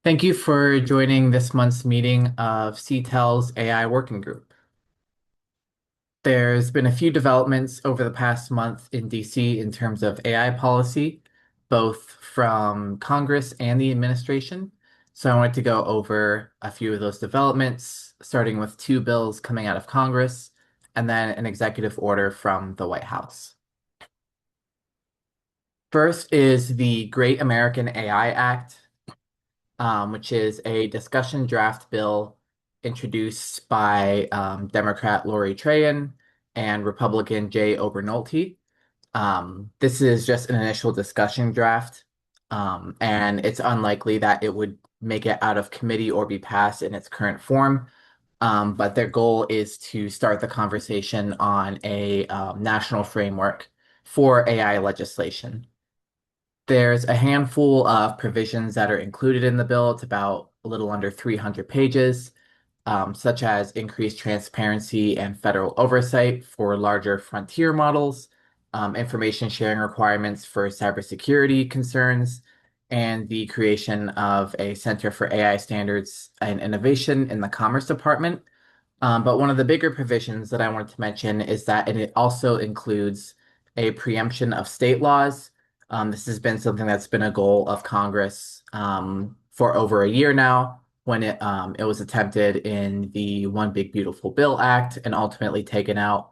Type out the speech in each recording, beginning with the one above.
Thank you for joining this month's meeting of CTeL's AI Working Group. There's been a few developments over the past month in DC in terms of AI policy, both from Congress and the administration. So I wanted to go over a few of those developments, starting with two bills coming out of Congress and then an executive order from the White House. First is the Great American AI Act, which is a discussion draft bill introduced by Democrat Lori Trayan and Republican Jay Obernolte. This is just an initial discussion draft, and it's unlikely that it would make it out of committee or be passed in its current form. But their goal is to start the conversation on a national framework for AI legislation. There's a handful of provisions that are included in the bill. It's about a little under 300 pages, such as increased transparency and federal oversight for larger frontier models, information sharing requirements for cybersecurity concerns, and the creation of a Center for AI Standards and Innovation in the Commerce Department. But one of the bigger provisions that I wanted to mention is that it also includes a preemption of state laws. This has been something that's been a goal of Congress for over a year now, when it was attempted in the One Big Beautiful Bill Act and ultimately taken out.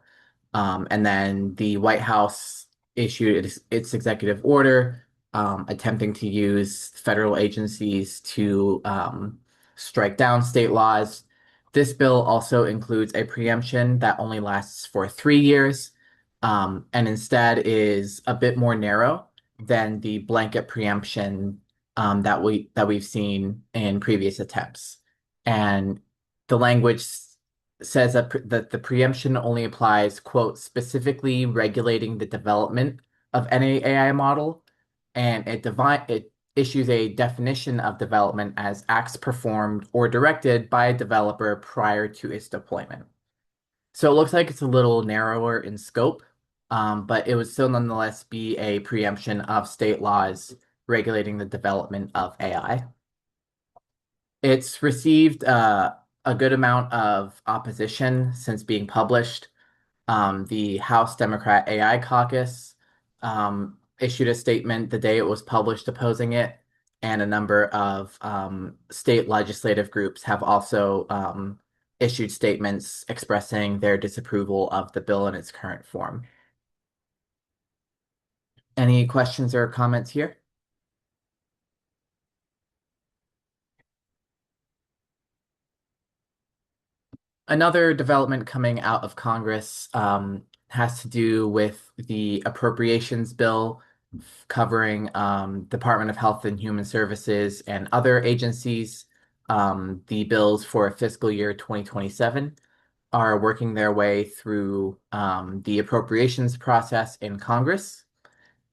And then the White House issued its executive order attempting to use federal agencies to strike down state laws. This bill also includes a preemption that only lasts for 3 years, and instead is a bit more narrow than the blanket preemption that we've seen in previous attempts. And the language says that the preemption only applies, quote, specifically regulating the development of any AI model, and it issues a definition of development as acts performed or directed by a developer prior to its deployment. So it looks like it's a little narrower in scope, but it would still nonetheless be a preemption of state laws regulating the development of AI. It's received a good amount of opposition since being published. The House Democrat AI Caucus issued a statement the day it was published opposing it, and a number of state legislative groups have also issued statements expressing their disapproval of the bill in its current form. Any questions or comments here? Another development coming out of Congress has to do with the appropriations bill covering Department of Health and Human Services and other agencies. The bills for fiscal year 2027 are working their way through the appropriations process in Congress.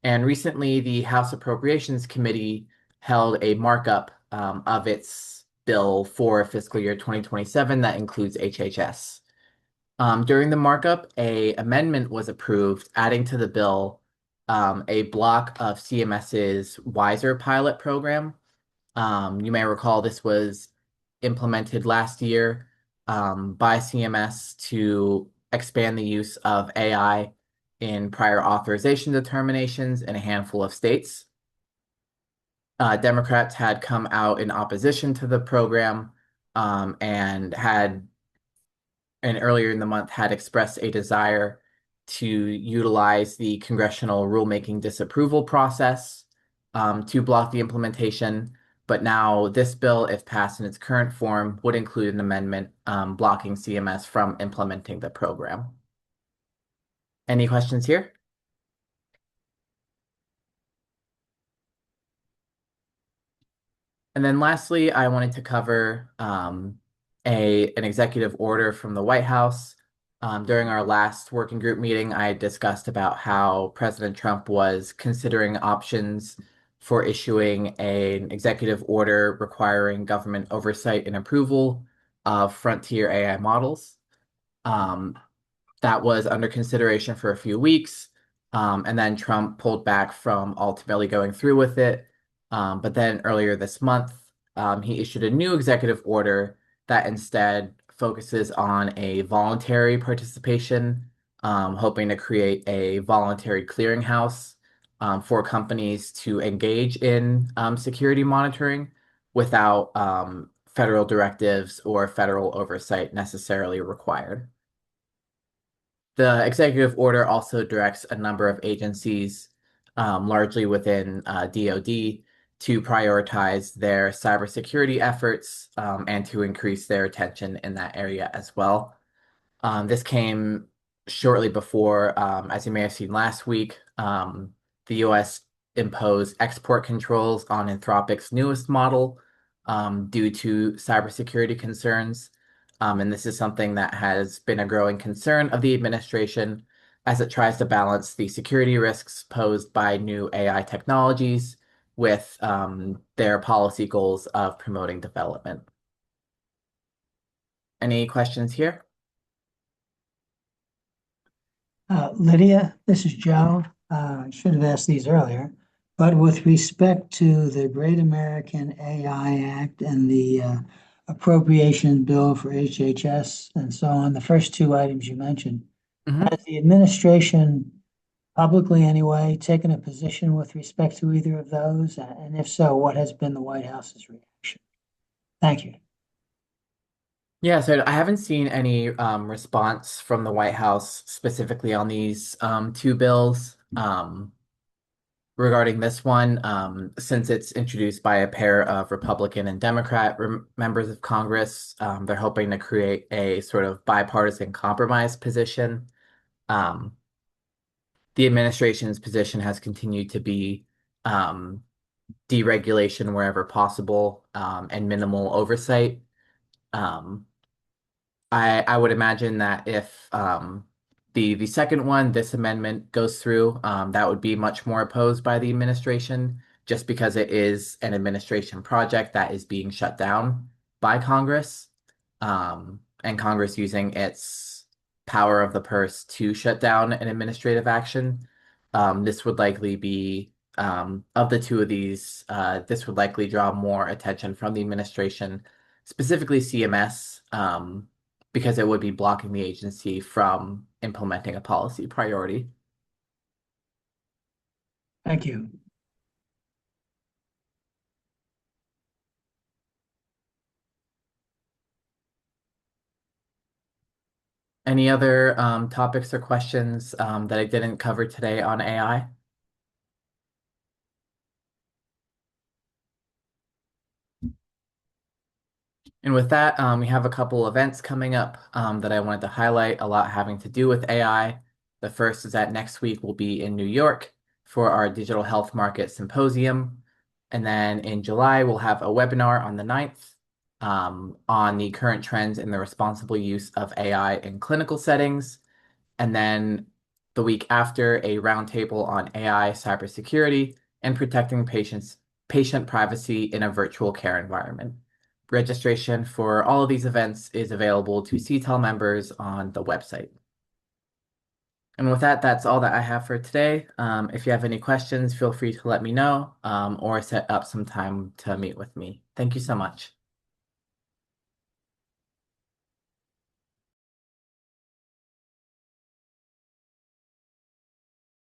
And recently, the House Appropriations Committee held a markup of its bill for fiscal year 2027 that includes HHS. During the markup, a amendment was approved adding to the bill a block of CMS's Wiser pilot program. You may recall this was implemented last year by CMS to expand the use of AI in prior authorization determinations in a handful of states. Democrats had come out in opposition to the program, and earlier in the month had expressed a desire to utilize the congressional rulemaking disapproval process to block the implementation. But now this bill, if passed in its current form, would include an amendment blocking CMS from implementing the program. Any questions here? And then lastly, I wanted to cover an executive order from the White House. During our last working group meeting, I discussed about how President Trump was considering options for issuing an executive order requiring government oversight and approval of frontier AI models. That was under consideration for a few weeks, and then Trump pulled back from ultimately going through with it. But then earlier this month, he issued a new executive order that instead focuses on a voluntary participation, hoping to create a voluntary clearinghouse for companies to engage in security monitoring without federal directives or federal oversight necessarily required. The executive order also directs a number of agencies, largely within DoD, to prioritize their cybersecurity efforts and to increase their attention in that area as well. This came shortly before, as you may have seen last week, the US imposed export controls on Anthropic's newest model due to cybersecurity concerns. And this is something that has been a growing concern of the administration as it tries to balance the security risks posed by new AI technologies with their policy goals of promoting development. Any questions here? Lydia, this is Joe. I should have asked these earlier, but with respect to the Great American AI Act and the appropriation bill for HHS and so on, the first two items you mentioned, Mhm. has the administration publicly anyway taken a position with respect to either of those? And if so, what has been the White House's reaction? Thank you. Yeah, so I haven't seen any response from the White House specifically on these two bills. Regarding this one, since it's introduced by a pair of Republican and Democrat members of Congress, they're hoping to create a sort of bipartisan compromise position. Um, the administration's position has continued to be um, deregulation wherever possible and minimal oversight. Um, I would imagine that if the second one, this amendment goes through, that would be much more opposed by the administration, just because it is an administration project that is being shut down by Congress, and Congress using its power of the purse to shut down an administrative action. This would likely be of the two of these, this would likely draw more attention from the administration, specifically CMS. Because it would be blocking the agency from implementing a policy priority. Thank you. Any other topics or questions that I didn't cover today on AI? And with that, we have a couple events coming up that I wanted to highlight, a lot having to do with AI. The first is that next week we'll be in New York for our Digital Health Market Symposium. And then in July, we'll have a webinar on the 9th on the current trends in the responsible use of AI in clinical settings. And then the week after, a roundtable on AI, cybersecurity, and protecting patient privacy in a virtual care environment. Registration for all of these events is available to CTEL members on the website. And with that, that's all that I have for today. If you have any questions, feel free to let me know or set up some time to meet with me. Thank you so much.